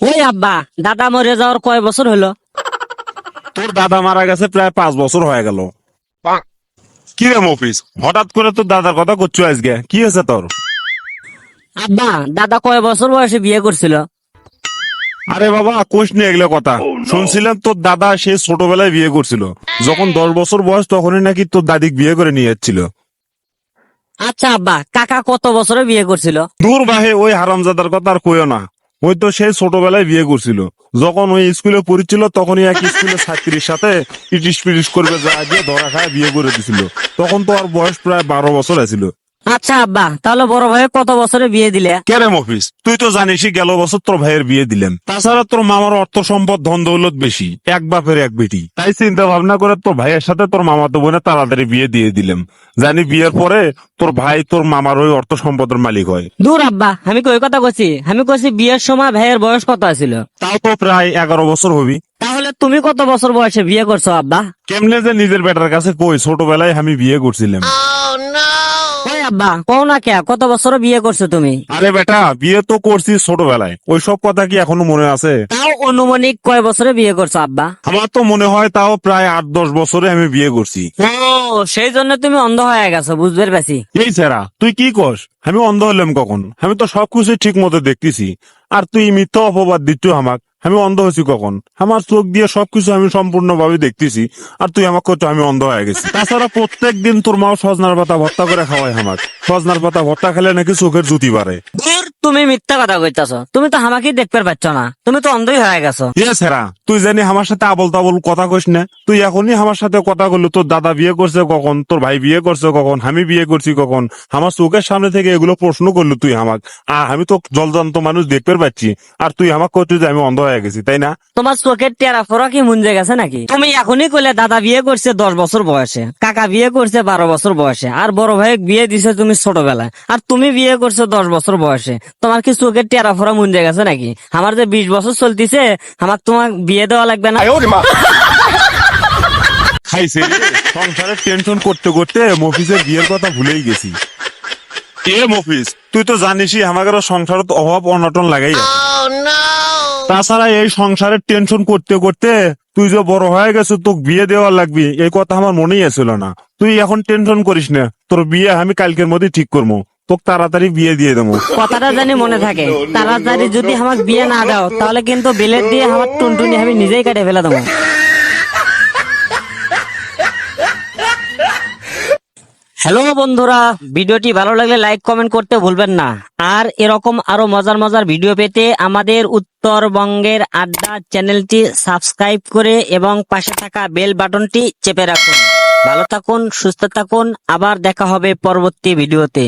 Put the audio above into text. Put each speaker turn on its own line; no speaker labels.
ওই আব্বা, দাদা মরে যাওয়ার কয় বছর হলো?
তোর দাদা মারা গেছে প্রায় 5 বছর হয়ে গেল। কি রে মফিস, হঠাৎ করে তোর দাদার কথা করছো আজকে, কি হয়েছে তোর?
আব্বা, দাদা কয় বছর বয়সে বিয়ে করছিল?
আরে বাবা, কোষ নিয়ে এগুলো কথা। শুনছিলাম তোর দাদা সে ছোটবেলায় বিয়ে করছিল, যখন 10 বছর বয়স তখনই নাকি তোর দাদিক বিয়ে করে নিয়ে যাচ্ছিল।
আচ্ছা আব্বা, কাকা কত বছরে বিয়ে করছিল?
দূর বাহে, ওই হারামজাদার কথা আর কইও না। ওই তো সেই ছোটবেলায় বিয়ে করছিল, যখন ওই স্কুলে পড়ছিল তখনই এক স্কুলের ছাত্রীর সাথে ইটিস পিটিস করবে যা দিয়ে ধরা খায় বিয়ে করে দিছিল। তখন তো আর বয়স প্রায় 12 বছর আছিল।
আচ্ছা আব্বা, তাহলে বড় ভাই কত বছরে বিয়ে দিলে?
কেরে মফিস, তুই তো জানিসই গেল বছর তোর ভাইয়ের বিয়ে দিলাম। তাছাড়া তোর মামার অর্থ সম্পদ ধন দৌলত বেশি, এক বাপের এক বেটি, তাই চিন্তা ভাবনা করে তোর ভাইয়ের সাথে তোর মামাতো বোনের তাড়াতাড়ি বিয়ে দিয়ে দিলাম। জানি বিয়ের পরে তোর ভাই তোর মামার ওই অর্থ সম্পদের মালিক হয়।
দূর আব্বা, আমি কই কথা কইছি? আমি কইছি বিয়ের সময় ভাইয়ের বয়স কত ছিল?
তাও তো প্রায় 11 বছর হবি।
তাহলে তুমি কত বছর বয়সে বিয়ে করছো আব্বা?
কেমনে যে নিজের বেটার কাছে কই, ছোটবেলায় আমি বিয়ে করছিলাম।
ওই আব্বা, কও না কে, কত বছরে বিয়ে করছো তুমি?
আরে বেটা, বিয়ে তো করছি ছোটবেলায়, ওই সব কথা কি এখনো মনে আছে?
তাও অনুমানিক কয় বছরে বিয়ে করছো আব্বা?
আমার তো মনে হয় তাও প্রায় 8-10 বছরে আমি বিয়ে করছি।
ও, সেই জন্য তুমি অন্ধ হয়ে গেছো, বুঝতে পারছি।
এই ছেড়া, তুই কি কস? আমি অন্ধ হলাম কখন? আমি তো সবকিছু ঠিক মতো দেখতেছি, আর তুই মিথ্যা অপবাদ দিচ্ছ আমাক। আমি অন্ধ হয়েছি কখন? আমার চোখ দিয়ে সবকিছু আমি সম্পূর্ণভাবে দেখতেছি, আর তুই আমাকে কত আমি অন্ধ হয়ে গেছি। তাছাড়া প্রত্যেক দিন তোর মাও সজনার পাতা ভর্তা করে খাওয়ায় আমাক। সজনার পাতা ভর্তা খেলে নাকি চোখের জুতি বাড়ে।
ধুর, তুমি মিথ্যা কথা কইতাছো। তুমি তো আমাকেই দেখতে পাচ্ছ না, তুমি তো অন্ধই হয়ে গেছো।
এ ছেড়া, তুই জানি আমার সাথে আবল তাবল কথা কইস না। তুই এখনই আমার সাথে কথা বললো তোর দাদা বিয়ে করছে কখন, তোর ভাই বিয়ে করছে কখন, আমি বিয়ে করছি কখন, আমার চোখের সামনে থেকে এগুলো প্রশ্ন করলো তুই আমাক। আর আমি তো জলজান্ত মানুষ দেখতে পাচ্ছি, আর তুই আমাক করছিস যে আমি অন্ধ হয়ে গেছি, তাই না?
তোমার চোখের টেরা ফোরা কি মুঞ্জে গেছে নাকি? তুমি এখনই কইলে দাদা বিয়ে করছে 10 বছর বয়সে, কাকা বিয়ে করছে 12 বছর বয়সে, আর বড় ভাই বিয়ে দিছে তুমি ছোটবেলায়, আর তুমি বিয়ে করছো 10 বছর বয়সে। তোমার কি চোখের টেরা ফোরা মুঞ্জে গেছে নাকি? আমার যে 20 বছর চলতিছে, আমার তোমার বিয়ে দেওয়া লাগবে না?
খাইছে রে, সংসারের টেনশন করতে করতে মফিসের বিয়ের কথা ভুলেই গেছি। এ মফিস, তুই তো জানিসই আমাদের সংসারত অভাব অনটন লাগাই আছে। তাছাড়া এই সংসারের টেনশন করতে করতে তুই যে বড় হয়ে গেছো, তোকে বিয়ে দেওয়া লাগবে এই কথা আমার মনেই আসছিল না। তুই এখন টেনশন করিস না, তোর বিয়ে আমি কালকের মধ্যে ঠিক করবো। তোকে তাড়াতাড়ি বিয়ে দিয়ে দেবো।
কথাটা জানি মনে থাকে, তাড়াতাড়ি যদি আমার বিয়ে না দাও তাহলে কিন্তু বিলেট দিয়ে আমার টুনটুনি আমি নিজেই কেটে ফেলে দেবো। হ্যালো বন্ধুরা, ভিডিওটি ভালো লাগলে লাইক কমেন্ট করতে ভুলবেন না। আর এরকম আরো মজার মজার ভিডিও পেতে আমাদের উত্তরবঙ্গের আড্ডা চ্যানেলটি সাবস্ক্রাইব করে এবং পাশে থাকা বেল বাটনটি চেপে রাখুন। ভালো থাকুন, সুস্থ থাকুন, আবার দেখা হবে পরবর্তী ভিডিওতে।